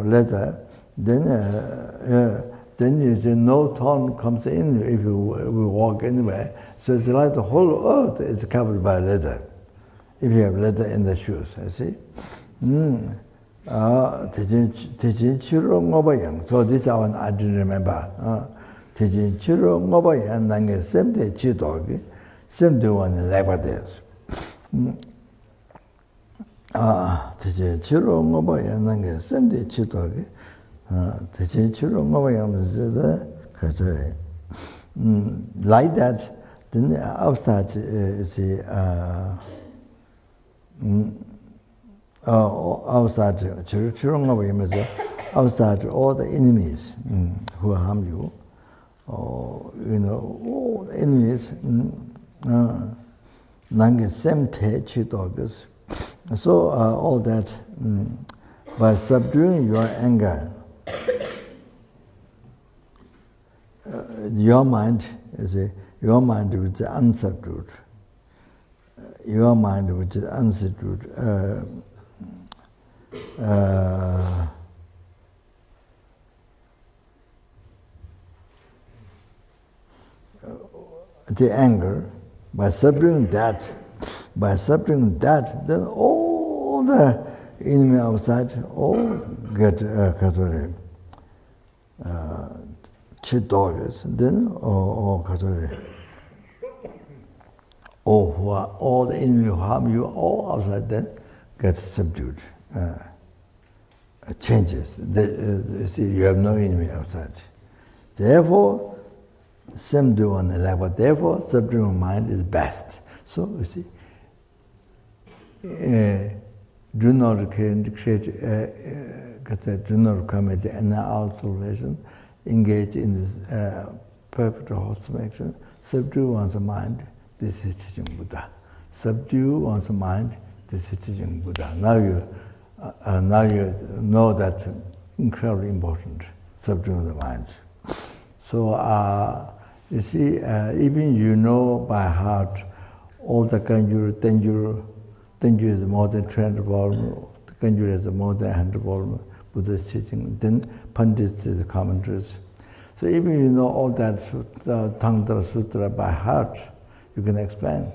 A: letter, then you see no tone comes in if you walk anywhere. So it's like the whole earth is covered by leather. If you have leather in the shoes, you see. So this one I didn't remember. Tejin chiro ngobayan nange semde chidogi, semde one labades. Tejin chiro ngobayan nange semde chidogi. Like that, then outside outside outside all the enemies who harm you, or all the enemies, so all that by subduing your anger, your mind is your mind which is unsubdued. Your mind which is unsubdued, the anger, by subduing that, then all the enemy outside all get dogs, then all the enemy who harm you, all outside then get subdued, changes. See, you have no enemy outside. Therefore, same do on the level. Therefore, subduing mind is best. So you see, do not commit any alteration. Engage in this perfect wholesome action. Subdue one's mind. This is teaching Buddha. Subdue one's mind. This is teaching Buddha. Now you know that incredibly important. Subduing the mind. So you see, even you know by heart all the kanjur is more than 200 volume. The kanjur is more than 100 volume. Buddha's teaching. Then Pandits is the commentaries. So even you know all that Tantra Sutra by heart, you can explain.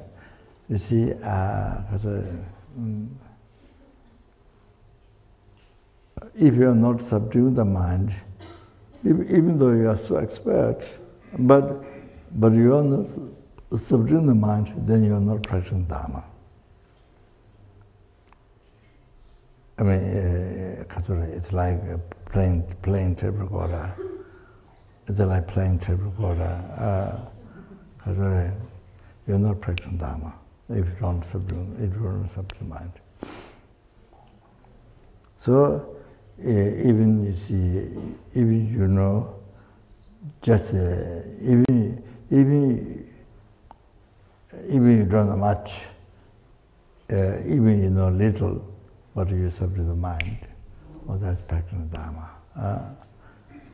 A: You see, if you are not subduing the mind, even though you are so expert, but you are not subduing the mind, then you are not practicing Dharma. I mean, it's like playing tape recorder. It's like playing tape recorder. You're not practicing Dharma if you don't subdue the mind. So even you see, even you know, just even you don't know much, even you know little, but you subdue the mind. Well, that's practicing Dharma.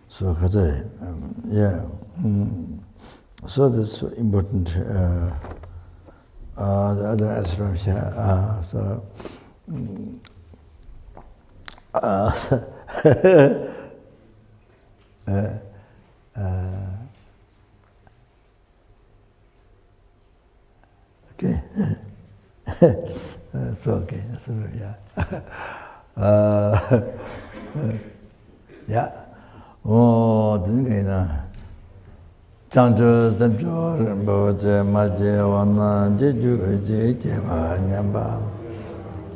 A: So so that's important. The other ashrams here. Okay. So okay. So yeah. Yeah. Oh, didn't Chancho Sabjo Rinpoche Maje Wana Jeju Jeba Nyamba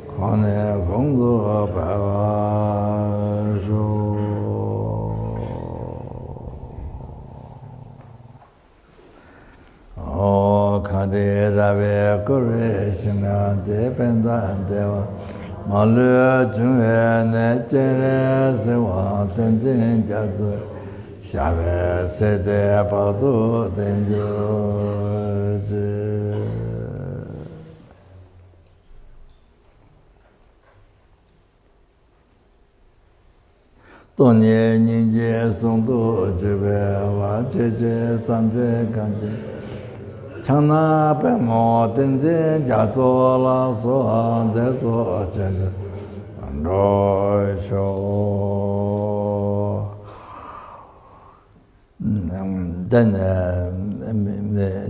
A: Kone Kongo Bawa Sho O Kade Rave Kore Shina Dependa Deva Malu Chungwe Ne Chere Sewa Tenzin Jadu Shabe Sede Padu Tenju Tonye Ninje Songdo Jibe Wa Jeje Sanje Kanje Changna Pemo Tenje Jato La So Ande So Jeje Andro Sho Then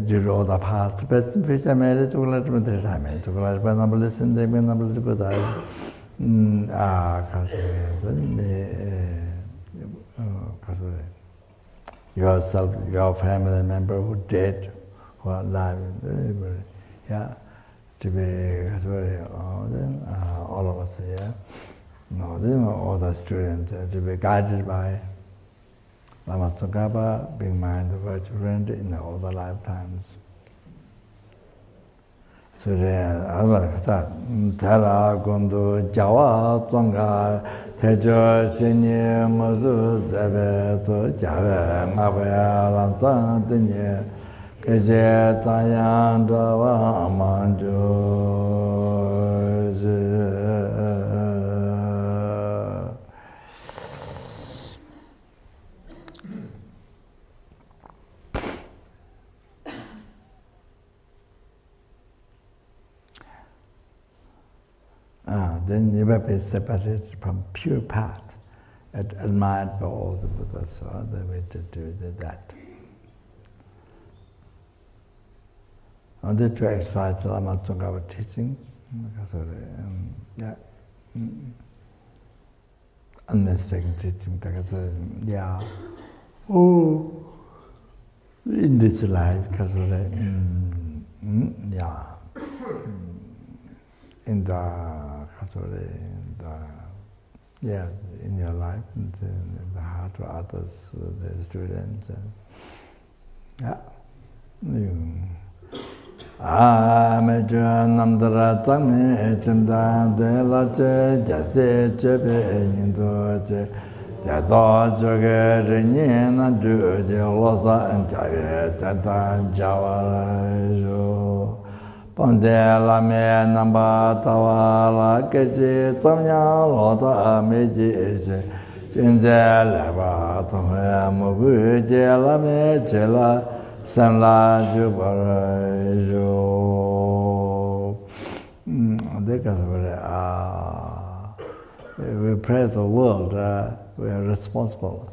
A: you all the past best fish I made it to let me the time to let when I'm listening, they been able to put yourself, your family member who dead, who are alive, yeah, to be then all of us here, then all the students to be guided by Lama Tsongkhapa, being mind the virtual friend in all the lifetimes. Alvarata, Tara Gondo, Jawa, Tonga, Tejo, Sini, Mozu, Zabeto, Java, Mabaya, Lansan, Dine, Kaje, Tayan, Dava, Manjo. Then never be separated from pure path, admired by all the Buddhas. So the way to do that. Only to exercise Lama Tsongkhapa teaching, unmistaken teaching. In this life, in your life, in the heart of others, the students, Namdara Tami, Chimda, De Lache, Jase, Chepe, Indoche, Jato, Joge, Renina, Juji, Losa, and Jaye, Tata, Jawara, Ponde Lame, Namba, Tawala, Keji, Tamya, Lota, Meji, Chinze, Leva, Tome, Mugu, Lame, Chela, Sanla, Jubarajo. We pray the world, we are responsible.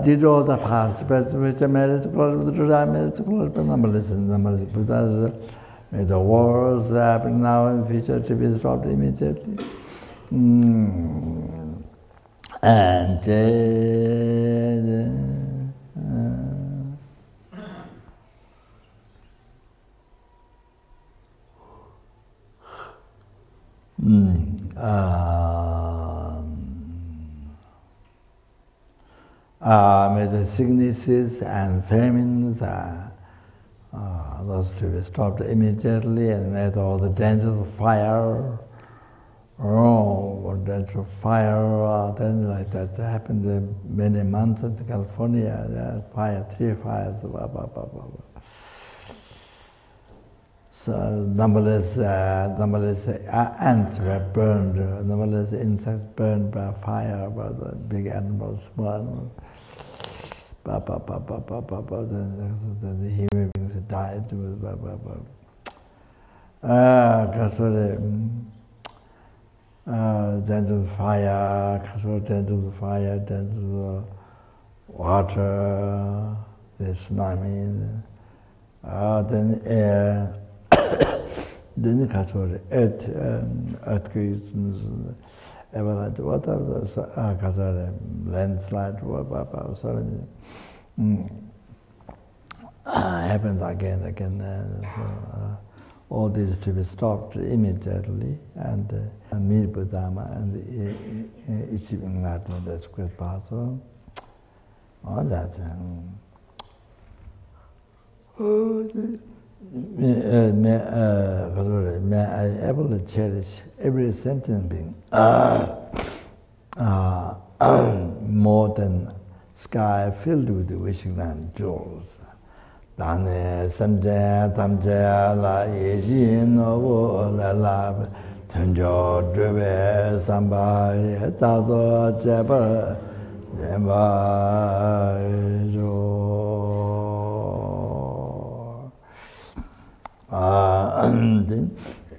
A: Did all the past, but which are married to close with the Buddha, married to close, but numberless Buddhas. May the wars happen now and future to be stopped immediately. And may the sicknesses and famines those to be stopped immediately, and may all the dangers of fire, danger of fire, then like that happened many months in California. Fire, 3 fires, blah, blah, blah, blah. So numberless ants were burned, numberless insects burned by fire, by the big animals, small animals. Then the human beings died. Gentle fire, gentle fire, gentle water, the tsunami, then air, then the earthquakes, avalanche, whatever, landslide, happens again. All these to be stopped immediately and meet with Dharma and achieving enlightenment as quick as possible. All that. May I able to cherish every sentient being more than sky filled with wishing and jewels. Dane samje tamje la yeji no la la tenjo drebe samba tado jeba jeba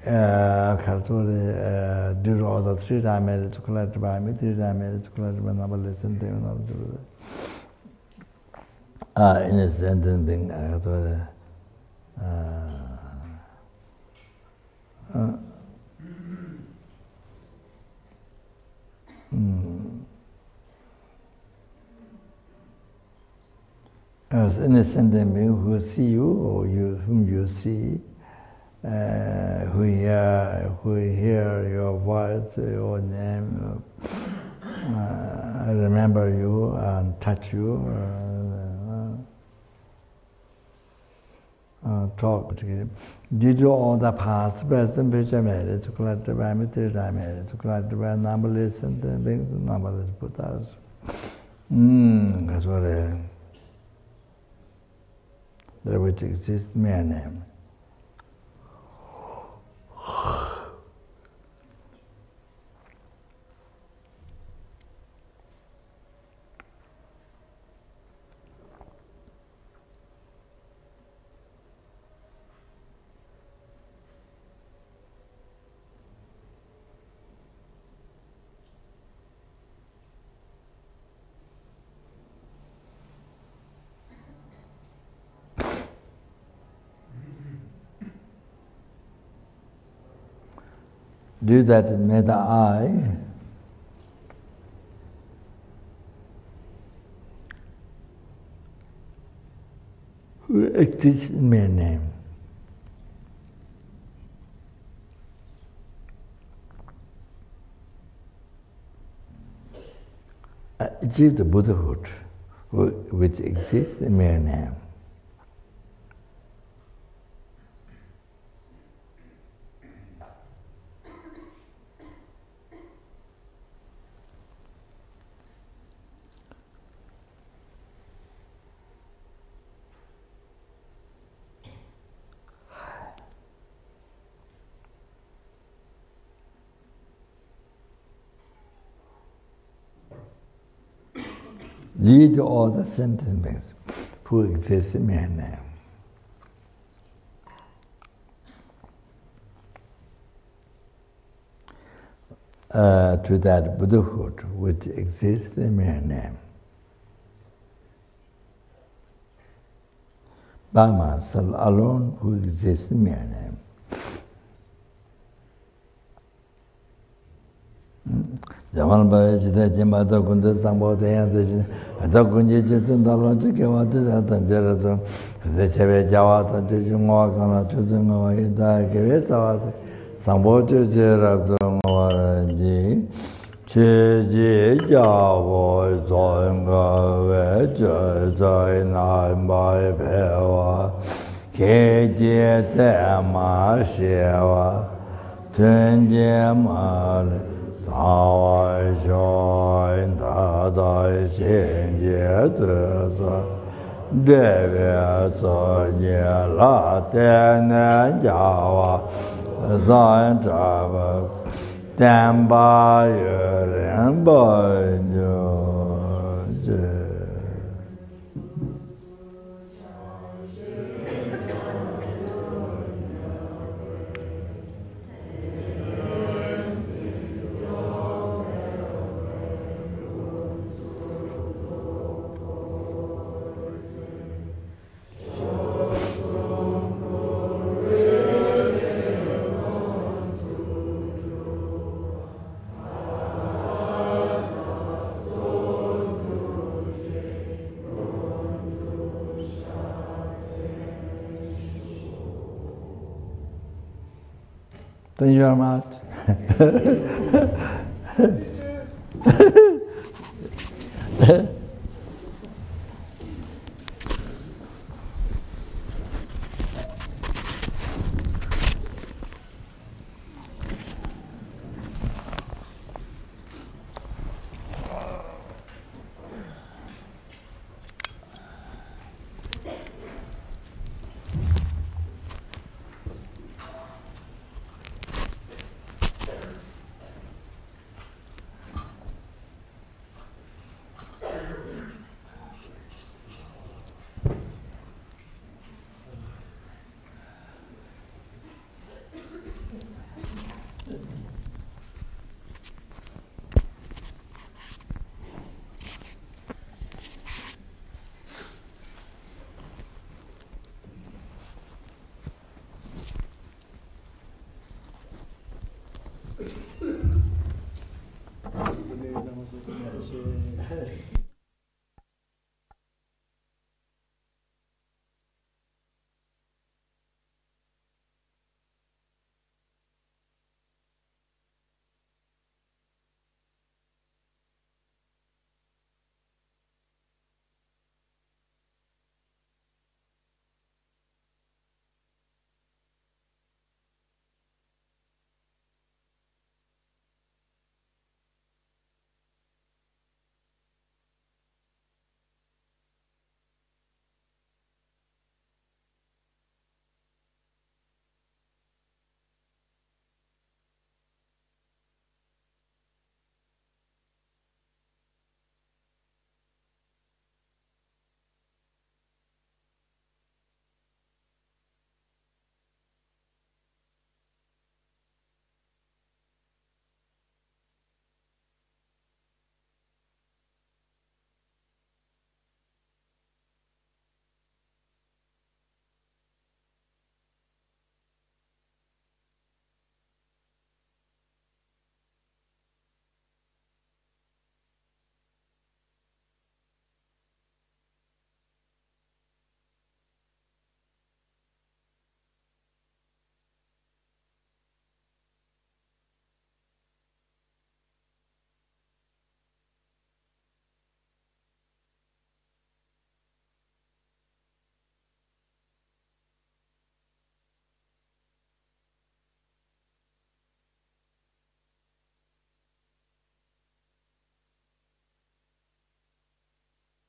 A: Karturi did all the 3 times married to collect by me, 3 times married to collect by number listen to him. In a sentence being as innocent being who see you or you whom you see, who hear your voice, your name, remember you and touch you. talk. Due to all the past, present, future merit, to collect by material merit, to collect by numberless and then bring the numberless Buddhas. That's what that which exists mere name. Do that meta I who exists in mere name. Achieve the Buddhahood which exists in mere name. Lead all the sentiments who exist in mere name. To that Buddhahood which exists in mere name. Dharma, self alone, who exists in mere name. Javan Bhava Chita Jimba Dokunda Sangpo Teyante Dokunji Chitun Dalon Chikewa Tijatan Jeratu Chebe Jawata Chungwa Kana Chutungwa Ita Keve Tawata Sangpo Chirabdu Ngwaraji Chiji Jawo Zonga Vecha Zai Nambai Pewa Keji Tsema Shewa Tunje Mali Tawai Shoin Tadai Shenje Tesa Dewe Sonye La Tene Jawa Zain Chava Tenpa Yurinpa Nyoje Thank you very much. Hey.